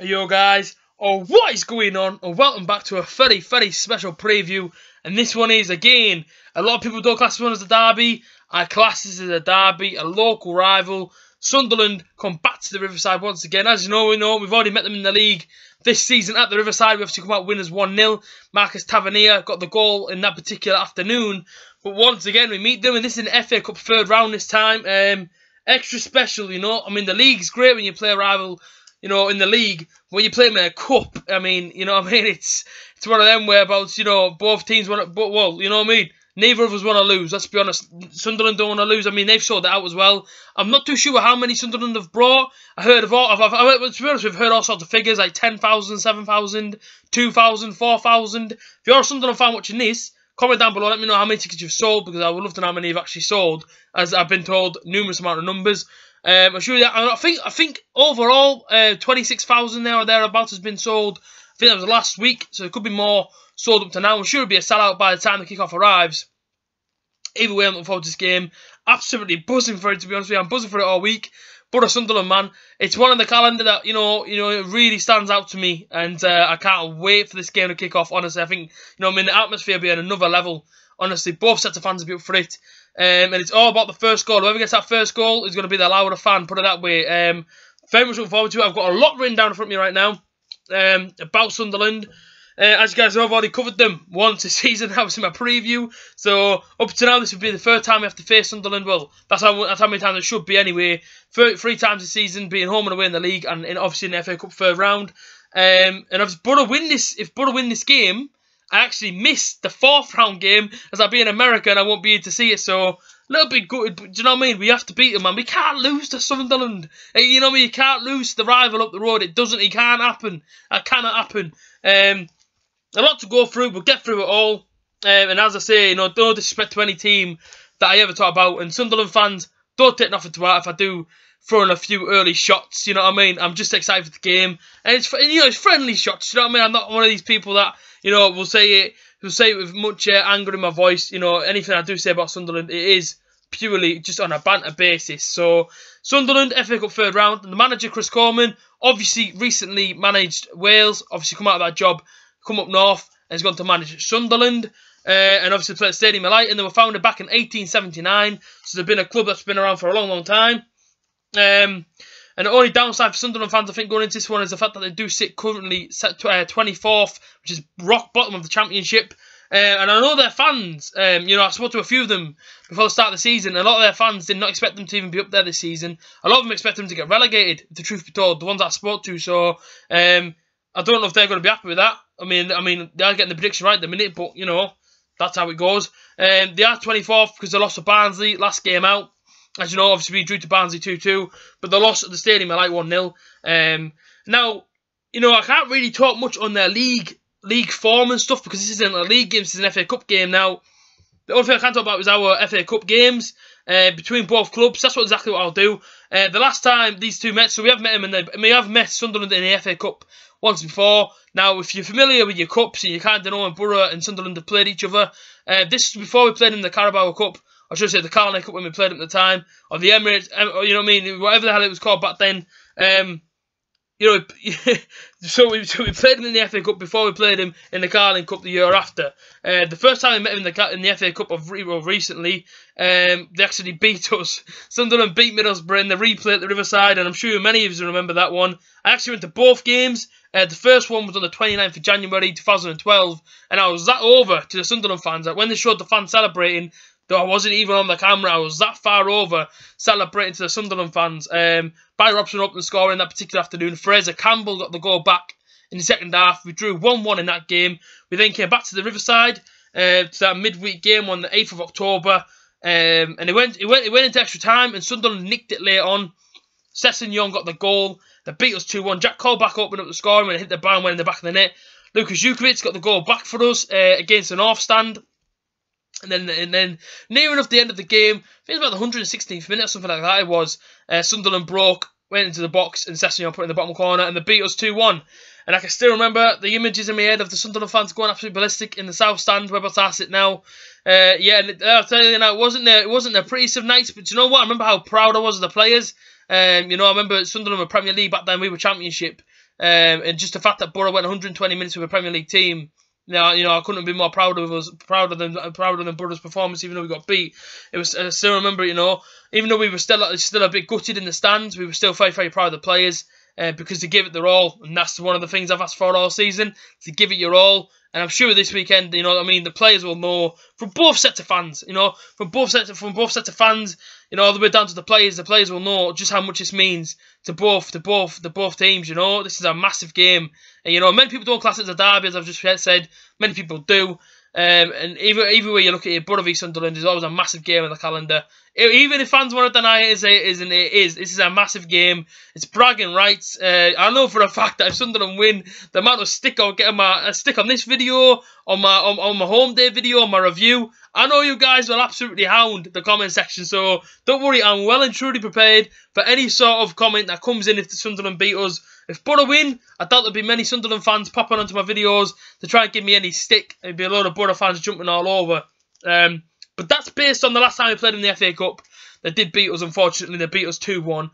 Hey yo guys, what is going on, and welcome back to a very special preview. And this one is, again, a lot of people don't class this one as a derby. I class this as a derby, a local rival. Sunderland come back to the Riverside once again. As you know, we've already met them in the league this season at the Riverside. We have to come out winners 1-0. Marcus Tavernier got the goal in that particular afternoon. But once again, we meet them, and this is an FA Cup third round this time. Extra special, I mean, the league's great when you play a rival, in the league. When you play them in a cup, I mean, it's one of them whereabouts, both teams want to, but, well, you know what I mean? Neither of us want to lose, let's be honest. Sunderland don't want to lose. I mean, they've sorted that out as well. I'm not too sure how many Sunderland have brought. I heard of all, to be honest, we've heard all sorts of figures, like 10,000, 7,000, 2,000, 4,000. If you're a Sunderland fan watching this, comment down below, let me know how many tickets you've sold, because I would love to know how many you've actually sold, as I've been told numerous amount of numbers. I'm sure that I think overall 26,000 there or thereabouts has been sold. I think that was last week, so there could be more sold up to now. I'm sure it'll be a sellout by the time the kickoff arrives. Either way, I'm looking forward to this game. Absolutely buzzing for it, to be honest with you. I'm buzzing for it all week. But a Sunderland man, it's one on the calendar that it really stands out to me, and I can't wait for this game to kick off. Honestly, I think the atmosphere will be at another level. Honestly, both sets of fans will be up for it. And it's all about the first goal. Whoever gets that first goal is going to be the louder fan, put it that way. Very much looking forward to it. I've got a lot written down in front of me right now about Sunderland. As you guys know, I've already covered them once this season. That was in my preview. So, up to now, this would be the third time we have to face Sunderland. Well, that's how many times it should be anyway. Three times this season, being home and away in the league, and obviously in the FA Cup third round. And if Boro win this game, I actually missed the fourth round game, as I'll be in America and I won't be able to see it. So, a little bit good. Do you know what I mean? We have to beat them, man. We can't lose to Sunderland. You know what I mean? You can't lose to the rival up the road. It can't happen. That cannot happen. A lot to go through. We'll get through it all. And as I say, no disrespect to any team that I ever talk about. And Sunderland fans, don't take nothing to heart if I do throw in a few early shots. You know what I mean? I'm just excited for the game. And it's friendly shots. You know what I mean? I'm not one of these people that will say it with much anger in my voice. Anything I do say about Sunderland, it is purely just on a banter basis. So, Sunderland, FA Cup third round. And the manager, Chris Coleman, obviously recently managed Wales. Obviously come out of that job, come up north, and has gone to manage Sunderland. And obviously played at Stadium of Light. And they were founded back in 1879. So they've been a club that's been around for a long time. And the only downside for Sunderland fans, I think, going into this one is the fact that they do sit currently set 24th, which is rock bottom of the Championship. And I know their fans, I spoke to a few of them before the start of the season. A lot of their fans did not expect them to even be up there this season. A lot of them expect them to get relegated, if the truth be told, the ones that I spoke to. So, I don't know if they're going to be happy with that. I mean, they are getting the prediction right at the minute, but, that's how it goes. They are 24th because they lost to Barnsley last game out. As you know, obviously we drew to Barnsley 2-2, but they lost at the Stadium of Light 1-0. Now, I can't really talk much on their league form and stuff, because this isn't a league game, this is an FA Cup game. Now, the only thing I can talk about is our FA Cup games between both clubs. That's exactly what I'll do. The last time these two met, so we have met them, we have met Sunderland in the FA Cup once before. Now, if you're familiar with your cups, and you kind of know when Boro and Sunderland have played each other, this is before we played in the Carabao Cup. I should say the Carling Cup when we played them at the time, or the Emirates, you know what I mean, whatever the hell it was called back then. So we played him in the FA Cup before we played him in the Carling Cup the year after. The first time we met him in the FA Cup recently, they actually beat us. Sunderland beat Middlesbrough in the replay at the Riverside, and I'm sure many of you remember that one. I actually went to both games. The first one was on the 29th of January 2012, and I was that over to the Sunderland fans that when they showed the fans celebrating, though I wasn't even on the camera, I was that far over celebrating to the Sunderland fans. Barry Robson opened the score in that particular afternoon. Fraser Campbell got the goal back in the second half. We drew 1-1 in that game. We then came back to the Riverside to that midweek game on the 8th of October. And it went into extra time, and Sunderland nicked it late on. Sesson Young got the goal. They beat us 2-1. Jack Colback opened up the scoring when it hit the bar and went in the back of the net. Lukas Jukovic got the goal back for us against the North Stand. And then near enough the end of the game, I think it was about the 116th minute or something like that it was, Sunderland broke went into the box and Sessegnon put in the bottom corner, and they beat us 2-1. And I can still remember the images in my head of the Sunderland fans going absolutely ballistic in the south stand, where I sit now. Yeah, and I'll tell you now, it wasn't the prettiest of nights, but you know what? I remember how proud I was of the players. You know, I remember Sunderland were Premier League back then, we were Championship. And just the fact that Boro went 120 minutes with a Premier League team, you know, I couldn't have been more prouder than Boro's performance, even though we got beat. It was, I still remember, you know, even though we were still a bit gutted in the stands, we were still very, very proud of the players. Because they give it their all, and that's one of the things I've asked for all season, to give it your all. And I'm sure this weekend, you know what I mean, the players will know from both sets of fans, you know, from both sets of fans, you know, all the way down to the players will know just how much this means to both teams, you know. This is a massive game. And, you know, many people don't class it as a derby, as I've just said. Many people do. And either way you look at it, Middlesbrough Vs Sunderland is always a massive game on the calendar. Even if fans want to deny it, it is. This is a massive game. It's bragging rights. I know for a fact that if Sunderland win, the amount of stick I'll get on my stick on this video, on my home day video, on my review, I know you guys will absolutely hound the comment section. So don't worry, I'm well and truly prepared for any sort of comment that comes in if the Sunderland beat us. If Boro win, I doubt there'll be many Sunderland fans popping onto my videos to try and give me any stick. There'll be a load of Boro fans jumping all over. But that's based on the last time we played in the FA Cup. They did beat us, unfortunately. They beat us 2-1.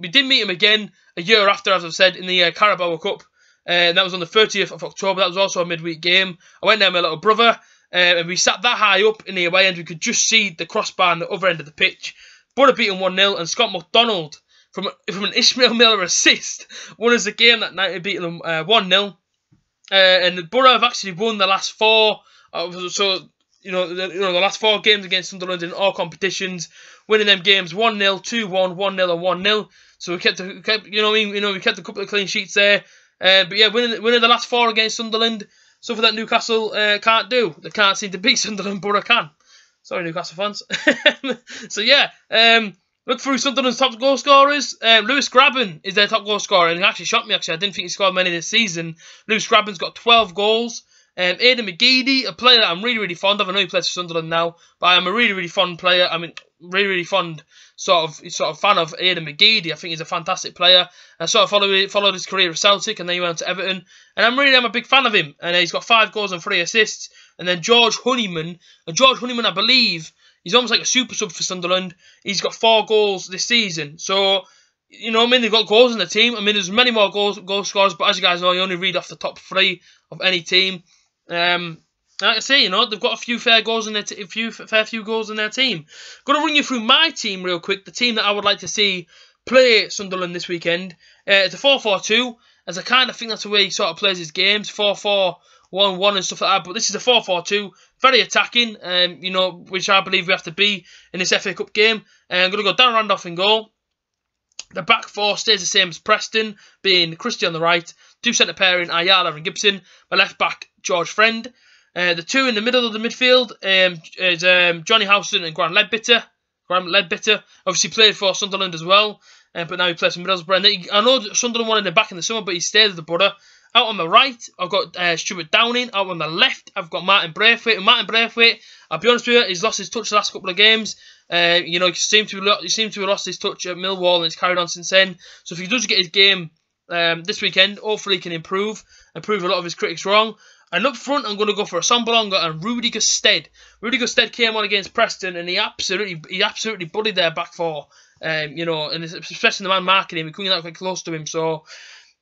We did meet them again a year after, as I've said, in the Carabao Cup. And that was on the 30th of October. That was also a midweek game. I went there with my little brother. And we sat that high up in the away end. We could just see the crossbar on the other end of the pitch. Boro beat them 1-0. And Scott McDonald, from an Ishmael Miller assist, won us the game that night. He beat them 1-0. And Boro have actually won the last four. The last 4 games against Sunderland in all competitions, winning them games 1-0, 2-1, 1-0, and 1-0. So we kept we kept a couple of clean sheets there. But yeah, winning the last 4 against Sunderland, something that Newcastle can't do. They can't seem to beat Sunderland, Boro can. Sorry, Newcastle fans. So yeah, look through Sunderland's top goal scorers. Lewis Grabban is their top goal scorer, and he actually shocked me. Actually, I didn't think he scored many this season. Lewis Grabban's got 12 goals. Aidan McGeady, a player that I'm really, really fond of. I know he plays for Sunderland now, but I'm a really, really fond player. I mean, really, really fond sort of fan of Aidan McGeady. I think he's a fantastic player. I sort of followed his career at Celtic, and then he went to Everton. And I'm a big fan of him. And he's got 5 goals and 3 assists. And then George Honeyman, I believe, he's almost like a super sub for Sunderland. He's got 4 goals this season. So, you know what I mean? They've got goals in the team. I mean, there's many more goal scorers, but as you guys know, you only read off the top 3 of any team. Like I say, you know, they've got a few fair goals in their few goals in their team. Going to run you through my team real quick. The team that I would like to see play Sunderland this weekend. It's a 4-4-2, as I kind of think that's the way he sort of plays his games, 4-4-1-1 and stuff like that. But this is a 4-4-2, very attacking, you know, which I believe we have to be in this FA Cup game. I'm going to go Darren Randolph in goal. The back 4 stays the same as Preston, being Christie on the right, 2 centre pairing Ayala and Gibson. My left back, George Friend. The 2 in the middle of the midfield is Johnny Howson and Graham Leadbitter. Graham Leadbitter obviously played for Sunderland as well, but now he plays for Middlesbrough. And I know Sunderland wanted him back in the summer, but he stayed at the Boro. Out on the right, I've got Stuart Downing. Out on the left, I've got Martin Braithwaite. And Martin Braithwaite, I'll be honest with you, he's lost his touch the last couple of games. You know, he seemed to have lost his touch at Millwall, and it's carried on since then. So if he does get his game this weekend, hopefully he can improve and prove a lot of his critics wrong. And up front, I'm going to go for Assombalonga and Rudy Gusted. Rudy Gusted came on against Preston, and he absolutely bullied their back 4. You know, and especially the man marking him, he couldn't get that quite close to him. So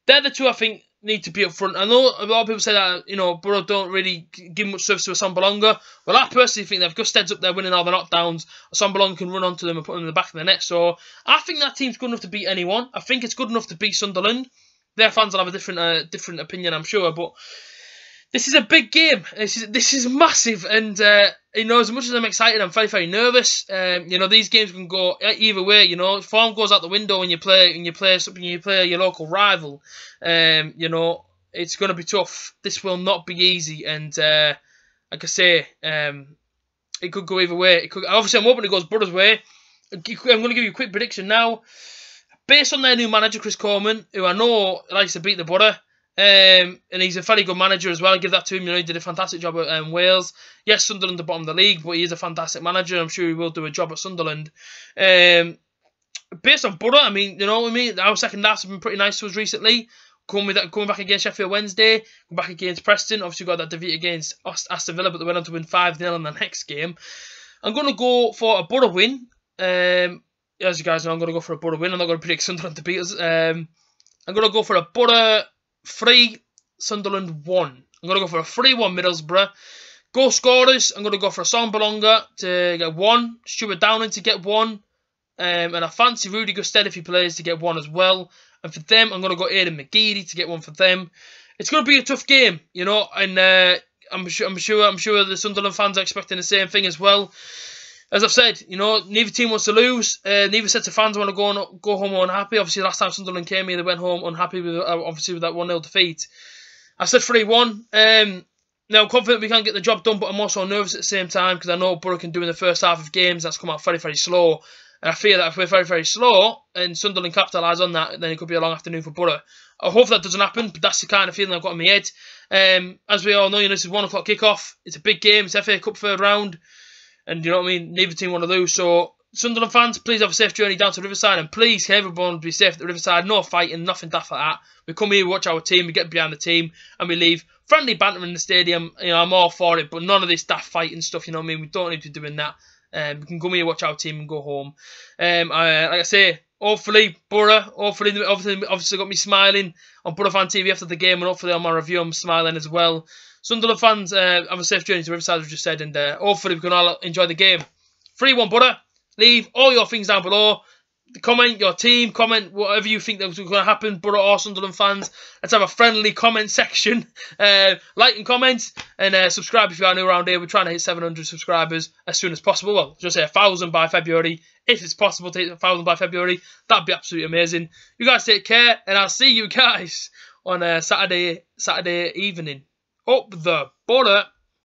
they're the 2 I think need to be up front. I know a lot of people say that, you know, Boro don't really give much service to Assombalonga. Well, I personally think that if Gusted's up there winning all the knockdowns, Assombalonga can run onto them and put them in the back of the net. So I think that team's good enough to beat anyone. I think it's good enough to beat Sunderland. Their fans will have a different opinion, I'm sure, but this is a big game. This is massive, and you know, as much as I'm excited, I'm very, very nervous. You know, these games can go either way. You know, form goes out the window when you play your local rival. You know, it's going to be tough. This will not be easy, and like I say, it could go either way. Obviously, I'm hoping it goes Boro's way. I'm going to give you a quick prediction now, based on their new manager, Chris Coleman, who I know likes to beat the Boro. And he's a very good manager as well. I give that to him. You know, he did a fantastic job at Wales. Yes, Sunderland at the bottom of the league, but he is a fantastic manager. I'm sure he will do a job at Sunderland. Like based on Boro, I mean, you know what I mean? Our second halves have been pretty nice to us recently. Coming back against Sheffield Wednesday, going back against Preston. Obviously, got that defeat against Aston Villa, but they went on to win 5-0 in the next game. I'm going to go for a Boro win. As you guys know, I'm going to go for a Boro win. I'm not going to predict Sunderland to beat us. I'm going to go for a Boro 3, Sunderland 1. I'm going to go for a 3-1 Middlesbrough. Goal scorers, I'm going to go for a Son Belonga to get 1, Stuart Downing to get 1, and I fancy Rudy Gusted if he plays to get 1 as well. And for them, I'm going to go Aidan McGeady to get 1 for them. It's going to be a tough game, you know, and I'm sure the Sunderland fans are expecting the same thing as well. As I've said, you know, neither team wants to lose. Neither sets of fans want to go home unhappy. Obviously, last time Sunderland came here, they went home unhappy with obviously with that 1-0 defeat. I said 3-1. Now, I'm confident we can get the job done, but I'm also nervous at the same time because I know Boro can do in the first half of games. That's come out very, very slow. And I fear that if we're very, very slow and Sunderland capitalise on that, then it could be a long afternoon for Boro. I hope that doesn't happen, but that's the kind of feeling I've got in my head. As we all know, you know, this is 1 o'clock kickoff. It's a big game. It's FA Cup third round. And you know what I mean? Neither team want to lose. So, Sunderland fans, please have a safe journey down to Riverside. And please, can everyone be safe at the Riverside? No fighting, nothing daft like that. We come here, we watch our team, we get behind the team, and we leave. Friendly banter in the stadium, you know, I'm all for it, but none of this daft fighting stuff, you know what I mean? We don't need to be doing that. We can come here, watch our team, and go home. Like I say, hopefully, Boro, obviously got me smiling on Boro Fan TV after the game, and hopefully on my review, I'm smiling as well. Sunderland fans, have a safe journey to Riverside, as I just said, and hopefully we can all enjoy the game. 3-1 Boro. Leave all your things down below. Comment your team, comment whatever you think that's going to happen, Boro or Sunderland fans. Let's have a friendly comment section. Like and comment, and subscribe if you are new around here. We're trying to hit 700 subscribers as soon as possible. Well, just say 1,000 by February. If it's possible to hit 1,000 by February, that'd be absolutely amazing. You guys take care, and I'll see you guys on Saturday evening. Up the Boro.